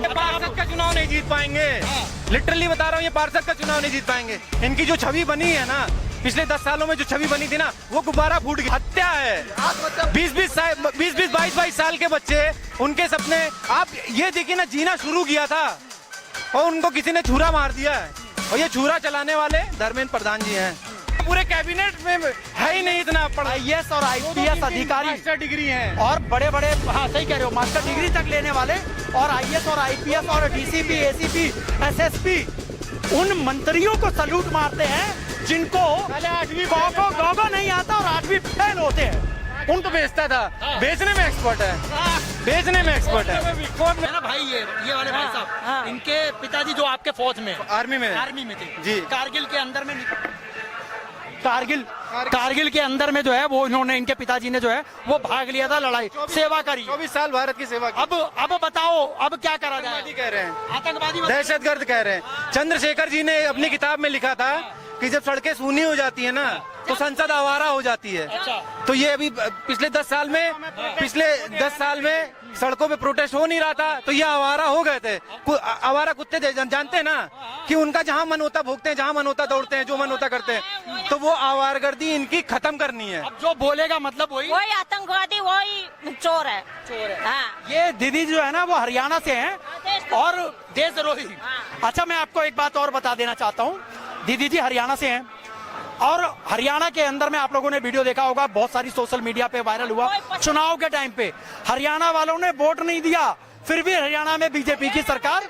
पार्षद का चुनाव नहीं जीत पाएंगे, लिटरली बता रहा हूँ, ये पार्षद का चुनाव नहीं जीत पाएंगे। इनकी जो छवि बनी है ना, पिछले 10 सालों में जो छवि बनी थी ना, वो गुब्बारा फूट गया। हत्या है। 20-22 साल के बच्चे, उनके सपने, आप ये देखिए ना, जीना शुरू किया था और उनको किसी ने छुरा मार दिया है। और ये छुरा चलाने वाले धर्मेंद्र प्रधान जी हैं। पूरे कैबिनेट में है ही नहीं इतना पढ़ा। IAS और IPS अधिकारी, मास्टर डिग्री हैं और बड़े बड़े, हाँ सही कह रहे हो, मास्टर डिग्री तक लेने वाले, और IAS और IPS और DCP, ACP, SSP, उन मंत्रियों को सल्यूट मारते हैं जिनको गो नहीं आता और 8वीं फेल होते हैं। उनको बेचता था, बेचने में एक्सपर्ट है, बेचने में एक्सपर्ट है ना भाई। ये वाले भाई साहब, इनके पिताजी जो आपके फौज में, आर्मी में थे जी। कारगिल के अंदर में, कारगिल के अंदर में जो है वो इन्होंने, इनके पिताजी ने जो है वो भाग लिया था, लड़ाई सेवा करी, 24 साल भारत की सेवा की। अब बताओ अब क्या करा जाए? आतंकवादी कह रहे हैं, आतंकवादी, दहशतगर्द कह रहे हैं। चंद्रशेखर जी ने अपनी किताब में लिखा था कि जब सड़कें सूनी हो जाती है ना, तो संसद आवारा हो जाती है। तो ये अभी पिछले 10 साल में सड़कों पे प्रोटेस्ट हो नहीं रहा था, तो ये आवारा हो गए थे। आवारा कुत्ते जानते हैं ना, कि उनका जहां मन होता भोगते हैं, जहां मन होता दौड़ते हैं, जो मन होता करते हैं। तो वो आवारगर्दी इनकी खत्म करनी है। अब जो बोलेगा मतलब वही आतंकवादी, वही चोर है। हाँ। ये दीदी जो है ना, वो हरियाणा से हैं और देशद्रोही। अच्छा, मैं आपको एक बात और बता देना चाहता हूँ, दीदी जी हरियाणा से हैं, और हरियाणा के अंदर में आप लोगों ने वीडियो देखा होगा, बहुत सारी सोशल मीडिया पे वायरल हुआ। चुनाव के टाइम पे हरियाणा वालों ने वोट नहीं दिया, फिर भी हरियाणा में बीजेपी की सरकार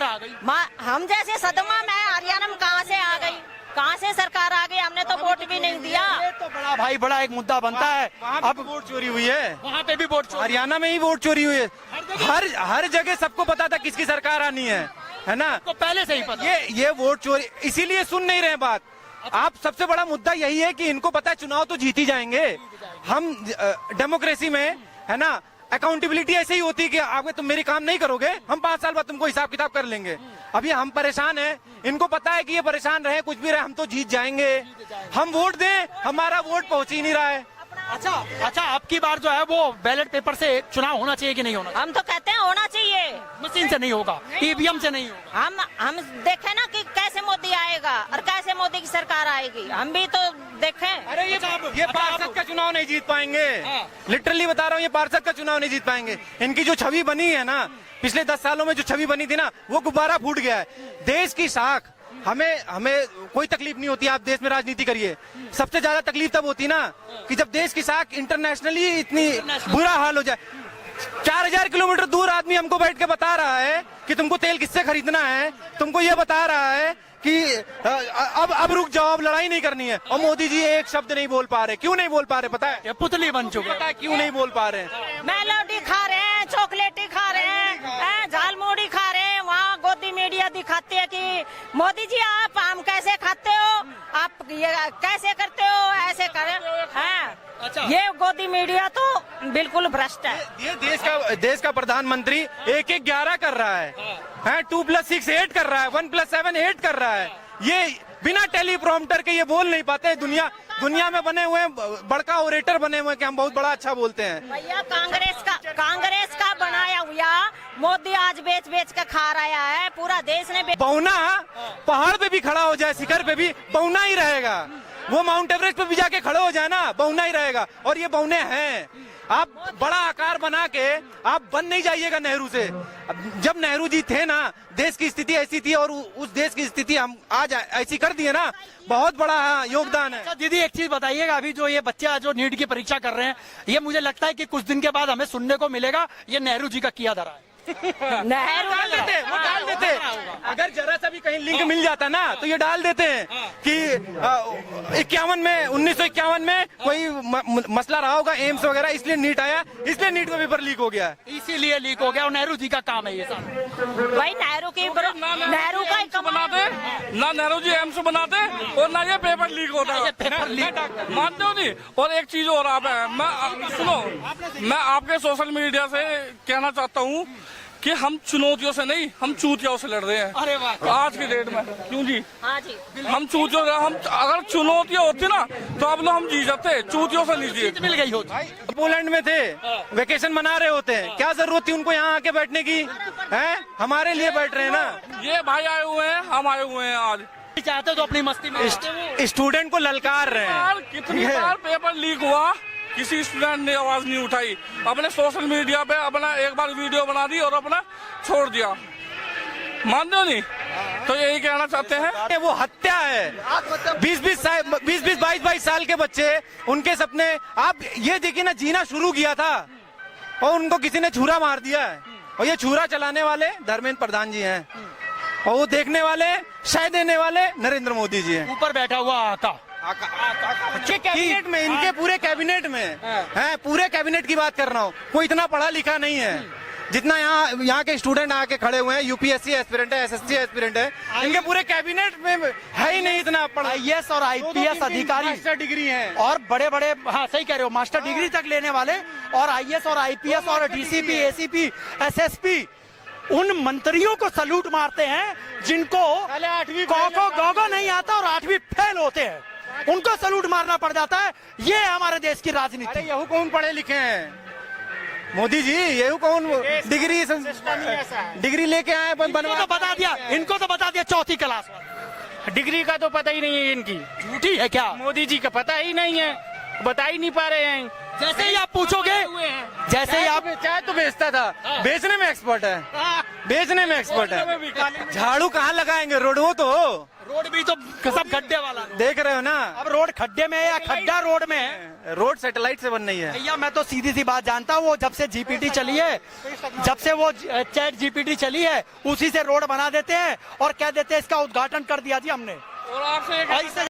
आ गई। हम जैसे सदमा में हरियाणा में कहाँ से आ गई, कहाँ से सरकार आ गई? हमने तो वोट भी नहीं दिया। ये तो बड़ा भाई बड़ा एक मुद्दा बनता है। अब वोट चोरी हुई है, वहाँ पे भी वोट चोरी, हरियाणा में ही वोट चोरी हुई है। हर जगह सबको पता था किसकी सरकार आनी है ना, तो पहले से ही पता। ये वोट चोरी, इसीलिए सुन नहीं रहे बात। आप, सबसे बड़ा मुद्दा यही है कि इनको पता है चुनाव तो जीत ही जाएंगे। हम डेमोक्रेसी में, है ना, अकाउंटेबिलिटी ऐसे ही होती है कि आगे तुम मेरी काम नहीं करोगे, हम 5 साल बाद तुमको हिसाब किताब कर लेंगे। अभी हम परेशान हैं, इनको पता है कि ये परेशान रहे, कुछ भी रहे, हम तो जीत जाएंगे। हम वोट दें, हमारा वोट पहुंच ही नहीं रहा है। अच्छा, आपकी बार जो है वो बैलेट पेपर से चुनाव होना चाहिए कि नहीं होना? हम तो कहते हैं होना चाहिए। मशीन से नहीं होगा, EVM से नहीं होगा। हम देखें ना कि कैसे मोदी आएगा और कैसे मोदी की सरकार आएगी, हम भी तो देखें। अरे ये पार्षद का चुनाव नहीं जीत पाएंगे, लिटरली बता रहा हूँ, ये पार्षद का चुनाव नहीं जीत पाएंगे। इनकी जो छवि बनी है ना, पिछले 10 सालों में जो छवि बनी थी ना, वो गुब्बारा फूट गया है। देश की साख, हमें कोई तकलीफ नहीं होती, आप देश में राजनीति करिए। सबसे ज्यादा तकलीफ तब होती ना कि जब देश की साख इंटरनेशनली इतनी बुरा हाल हो जाए। 4000 किलोमीटर दूर आदमी हमको बैठ के बता रहा है कि तुमको तेल किससे खरीदना है, तुमको ये बता रहा है कि अब रुक जाओ, अब लड़ाई नहीं करनी है। और मोदी जी एक शब्द नहीं बोल पा रहे। क्यों नहीं बोल पा रहे पता है? पुतली बन चुके। पता है क्यों नहीं बोल पा रहे? मेलोडी खा रहे हैं, चॉकलेटी खा रहे हैं, झालमुड़ी खा रहे हैं। वहाँ गोदी मीडिया दिखाती है कि मोदी जी आप आम कैसे खाते हो, आप ये कैसे करते हो, ऐसे करें। हाँ, अच्छा। ये गोदी मीडिया तो बिल्कुल भ्रष्ट है। ये देश का प्रधानमंत्री 1-1-11 कर रहा है, 2+6 8 कर रहा है, 1+7 8 कर रहा है। ये बिना टेलीप्रॉम्प्टर के ये बोल नहीं पाते। दुनिया में बने हुए बड़का ओरेटर बने हुए कि हम बहुत बड़ा अच्छा बोलते हैं। भैया कांग्रेस का बनाया हुआ मोदी आज बेच के खा रहा है, पूरा देश ने। बौना पहाड़ पे भी खड़ा हो जाए, शिखर पे भी बौना ही रहेगा। वो माउंट एवरेस्ट पे भी जाके खड़े हो जाए ना, बौना ही रहेगा। और ये बौने हैं। आप बड़ा आकार बना के आप बन नहीं जाइएगा नेहरू से। जब नेहरू जी थे ना, देश की स्थिति ऐसी थी, और उस देश की स्थिति हम आज ऐसी कर दी है ना, बहुत बड़ा योगदान है। अच्छा दीदी, एक चीज बताइएगा, अभी जो ये बच्चे जो नीट की परीक्षा कर रहे हैं, ये मुझे लगता है कि कुछ दिन के बाद हमें सुनने को मिलेगा ये नेहरू जी का किया धरा है। नेहरू वो डाल देते। अगर जरा सा भी कहीं लिंक मिल जाता ना, तो ये डाल देते हैं कि 1951 में कोई मसला रहा होगा, एम्स वगैरह, इसलिए नीट आया, इसलिए नीट का पेपर लीक हो गया, इसीलिए लीक हो गया। और नेहरू जी का काम है ये सब। भाई नेहरू का ही बना दे ना, नेहरू जी एम्स बना दे, और ना ये पेपर लीक होता है। पेपर लीक मानते हो नहीं? और एक चीज और आप है, मैं आपके सोशल मीडिया से कहना चाहता हूँ कि हम चुनौतियों से नहीं, हम चूतियों से लड़ रहे हैं। अरे वाह, आज की डेट में क्यों जी, हाँ जी, हम चूतियों, हम अगर चुनौतियां होती ना तो अब लोग हम जीत जाते, चूतियों से नहीं जीत। मिल गई होती। पोलैंड में थे, वेकेशन मना रहे होते हैं, क्या जरूरत थी उनको यहाँ आके बैठने की? हैं, हमारे लिए बैठ रहे हैं ना। ये भाई आए हुए हैं, हम आए हुए हैं आज। चाहते तो अपनी मस्ती में स्टूडेंट को ललकार रहे यार हैं। कितनी बार पेपर लीक हुआ, किसी स्टूडेंट ने आवाज नहीं उठाई, अपने सोशल मीडिया पे अपना एक बार वीडियो बना दी और अपना छोड़ दिया, मानते हो नहीं? तो यही कहना चाहते हैं, ये वो हत्या है। 22 साल के बच्चे, उनके सपने, आप ये देखिए ना, जीना शुरू किया था और उनको किसी ने छुरा मार दिया है। और ये छुरा चलाने वाले धर्मेंद्र प्रधान जी हैं और वो देखने वाले, शायद देने वाले नरेंद्र मोदी जी हैं। ऊपर बैठा हुआ आका। इनके कैबिनेट में, इनके पूरे कैबिनेट में है, पूरे कैबिनेट की बात कर रहा हूँ, कोई इतना पढ़ा लिखा नहीं है जितना यहाँ के स्टूडेंट आके खड़े हुए हैं। यूपीएससी एस्पिरेंट है, एसएससी एस्पिरेंट है, इनके पूरे कैबिनेट में है ही नहीं इतना पढ़ा। आईएएस और आईपीएस अधिकारी, मास्टर डिग्री है और बड़े बड़े, हाँ सही कह रहे हो, मास्टर डिग्री तक लेने वाले, और आईएएस और आईपीएस और डीसीपी, एसीपी, एसएसपी, उन मंत्रियों को सलूट मारते हैं जिनको गो नहीं आता और 8वीं फेल होते हैं, उनको सलूट मारना पड़ जाता है। ये हमारे देश की राजनीति। अरे यहू कौन पढ़े लिखे हैं? मोदी जी, यहू कौन डिग्री लेके आए? इनको तो बता दिया, इनको तो बता दिया 4वीं क्लास। डिग्री का तो पता ही नहीं है इनकी, झूठी है क्या? मोदी जी का पता ही नहीं है, बता ही नहीं पा रहे हैं। जैसे ही आप पूछोगे, जैसे ही आप, चाय तो बेचता था, बेचने में एक्सपर्ट है, बेचने में एक्सपर्ट है। झाड़ू कहाँ लगाएंगे? रोड, वो तो रोड भी तो सब गड्ढे वाला। देख रहे हो ना, अब रोड खड्डे में है या खड्डा रोड में है? रोड सैटेलाइट से बन रही है। भैया मैं तो सीधी सी बात जानता हूँ, वो जब से जीपीटी चली है, जब से वो चैट जीपीटी चली है, उसी से रोड बना देते हैं और कह देते हैं इसका उद्घाटन कर दिया जी हमने। और आपसे ऐसे